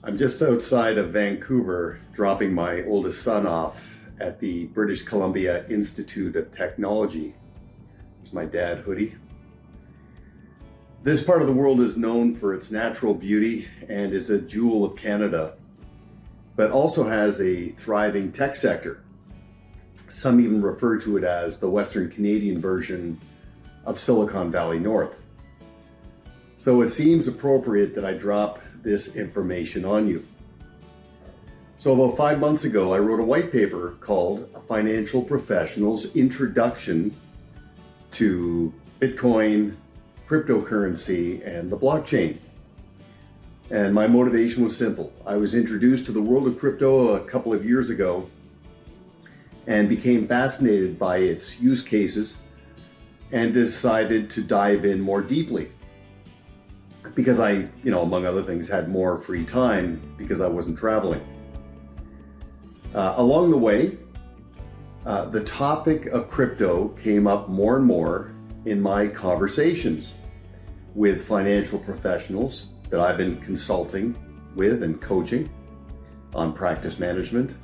I'm just outside of Vancouver, dropping my oldest son off at the British Columbia Institute of Technology. There's my dad hoodie. This part of the world is known for its natural beauty and is a jewel of Canada, but also has a thriving tech sector. Some even refer to it as the Western Canadian version of Silicon Valley North. So it seems appropriate that I drop this information on you. So about 5 months ago, I wrote a white paper called A Financial Professional's Introduction to Bitcoin, cryptocurrency, and the blockchain. And my motivation was simple. I was introduced to the world of crypto a couple of years ago and became fascinated by its use cases and decided to dive in more deeply. Because I, among other things, had more free time because I wasn't traveling. Along the way, the topic of crypto came up more and more in my conversations with financial professionals that I've been consulting with and coaching on practice management.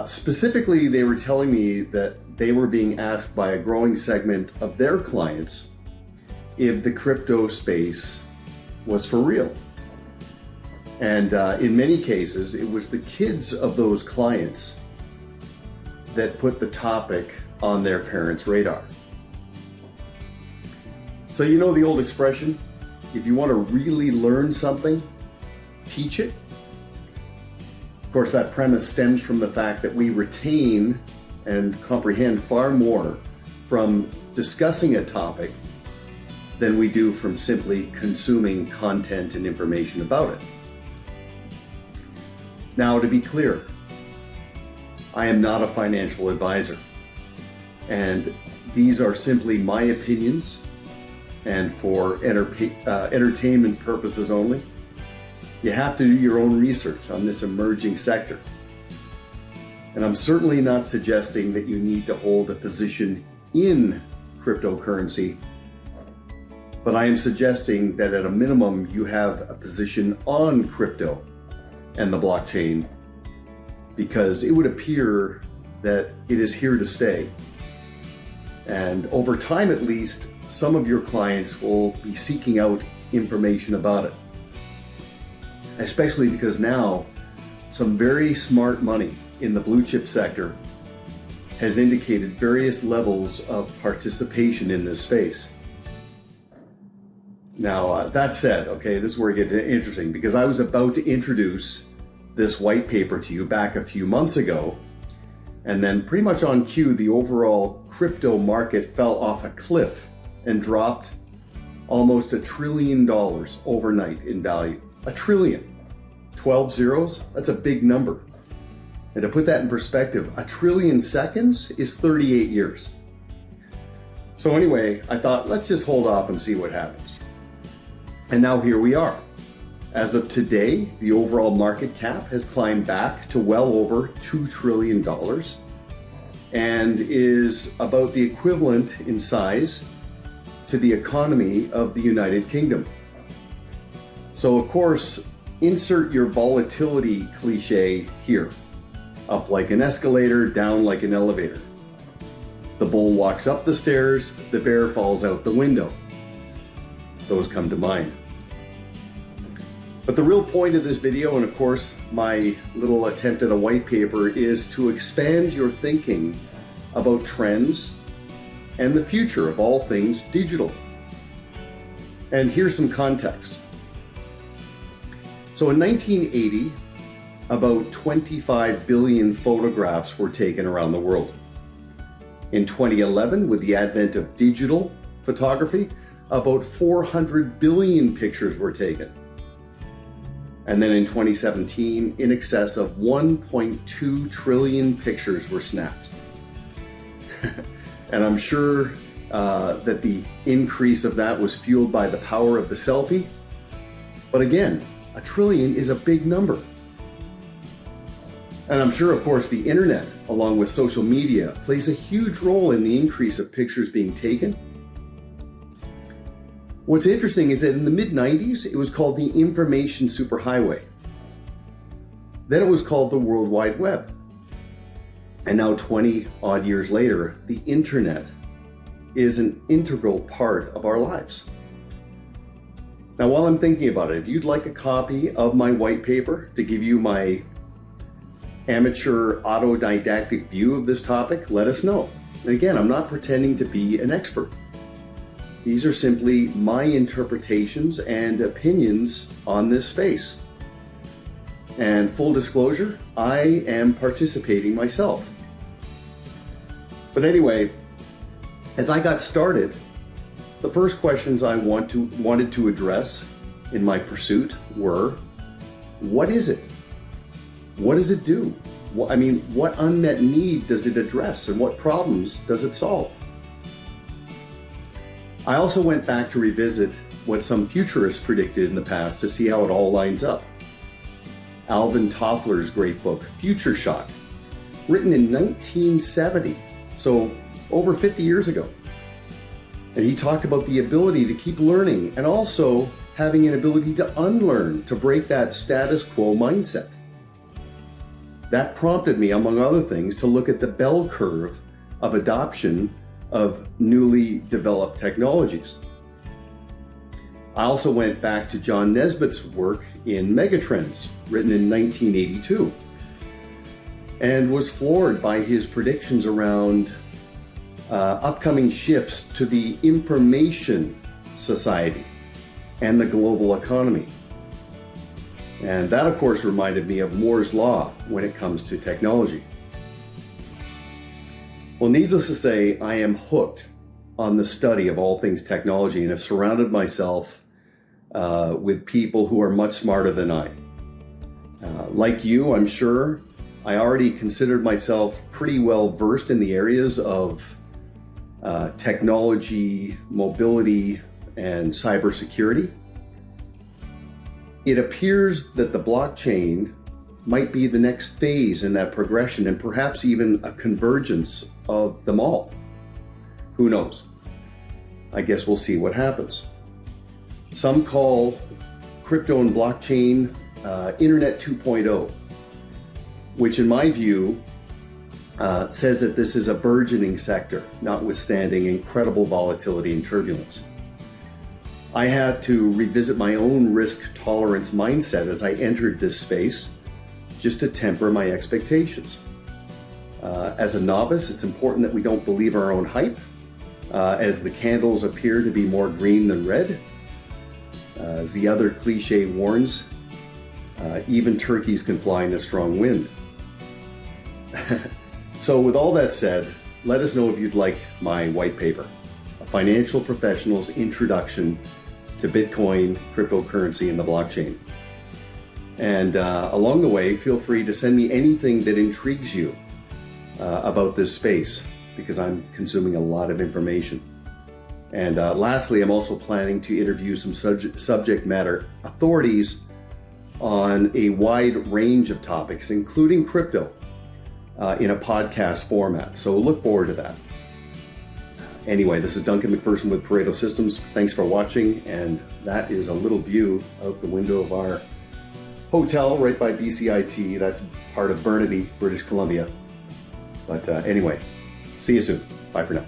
Specifically, they were telling me that they were being asked by a growing segment of their clients if the crypto space was for real. And in many cases, it was the kids of those clients that put the topic on their parents' radar. So you know the old expression, if you want to really learn something, teach it. Of course, that premise stems from the fact that we retain and comprehend far more from discussing a topic than we do from simply consuming content and information about it. Now, to be clear, I am not a financial advisor, and these are simply my opinions and for entertainment purposes only. You have to do your own research on this emerging sector. And I'm certainly not suggesting that you need to hold a position in cryptocurrency, but I am suggesting that at a minimum, you have a position on crypto and the blockchain, because it would appear that it is here to stay. And over time, at least, some of your clients will be seeking out information about it. Especially because now some very smart money in the blue chip sector has indicated various levels of participation in this space. Now, that said, okay, this is where it gets interesting, because I was about to introduce this white paper to you back a few months ago, and then pretty much on cue, the overall crypto market fell off a cliff and dropped almost $1 trillion overnight in value. $1 trillion. 12 zeros, that's a big number. And to put that in perspective, 1 trillion seconds is 38 years. So anyway, I thought, let's just hold off and see what happens. And now here we are. As of today, the overall market cap has climbed back to well over $2 trillion and is about the equivalent in size to the economy of the United Kingdom. So of course, insert your volatility cliche here. Up like an escalator, down like an elevator. The bull walks up the stairs, the bear falls out the window. Those come to mind. But the real point of this video, and of course my little attempt at a white paper, is to expand your thinking about trends and the future of all things digital. And here's some context. So in 1980, about 25 billion photographs were taken around the world. In 2011, with the advent of digital photography, about 400 billion pictures were taken. And then in 2017, in excess of 1.2 trillion pictures were snapped. And I'm sure that the increase of that was fueled by the power of the selfie. But again, 1 trillion is a big number. And I'm sure, of course, the internet, along with social media, plays a huge role in the increase of pictures being taken. What's interesting is that in the mid-90s, it was called the Information Superhighway. Then it was called the World Wide Web. And now 20 odd years later, the internet is an integral part of our lives. Now, while I'm thinking about it, if you'd like a copy of my white paper to give you my amateur autodidactic view of this topic, let us know. And again, I'm not pretending to be an expert. These are simply my interpretations and opinions on this space. And full disclosure, I am participating myself. But anyway, as I got started, the first questions I wanted to address in my pursuit were, what is it? What does it do? What unmet need does it address, and what problems does it solve? I also went back to revisit what some futurists predicted in the past to see how it all lines up. Alvin Toffler's great book, Future Shock, written in 1970, so over 50 years ago. And he talked about the ability to keep learning and also having an ability to unlearn, to break that status quo mindset. That prompted me, among other things, to look at the bell curve of adoption of newly developed technologies. I also went back to John Nesbitt's work in Megatrends, written in 1982, and was floored by his predictions around upcoming shifts to the information society and the global economy. And that, of course, reminded me of Moore's Law when it comes to technology. Well, needless to say, I am hooked on the study of all things technology and have surrounded myself with people who are much smarter than I. Like you, I'm sure, I already considered myself pretty well versed in the areas of technology, mobility, and cybersecurity. It appears that the blockchain might be the next phase in that progression, and perhaps even a convergence of them all. Who knows? I guess we'll see what happens. Some call crypto and blockchain Internet 2.0, which in my view says that this is a burgeoning sector, notwithstanding incredible volatility and turbulence. I had to revisit my own risk tolerance mindset as I entered this space, just to temper my expectations. As a novice, it's important that we don't believe our own hype, as the candles appear to be more green than red. As the other cliche warns, even turkeys can fly in a strong wind. So with all that said, let us know if you'd like my white paper, A Financial Professional's Introduction to Bitcoin, Cryptocurrency, and the Blockchain. And along the way, feel free to send me anything that intrigues you about this space, because I'm consuming a lot of information. And lastly, I'm also planning to interview some subject matter authorities on a wide range of topics, including crypto, in a podcast format. So look forward to that. Anyway, this is Duncan MacPherson with Pareto Systems. Thanks for watching. And that is a little view out the window of our hotel right by BCIT. That's part of Burnaby, British Columbia. But anyway, see you soon. Bye for now.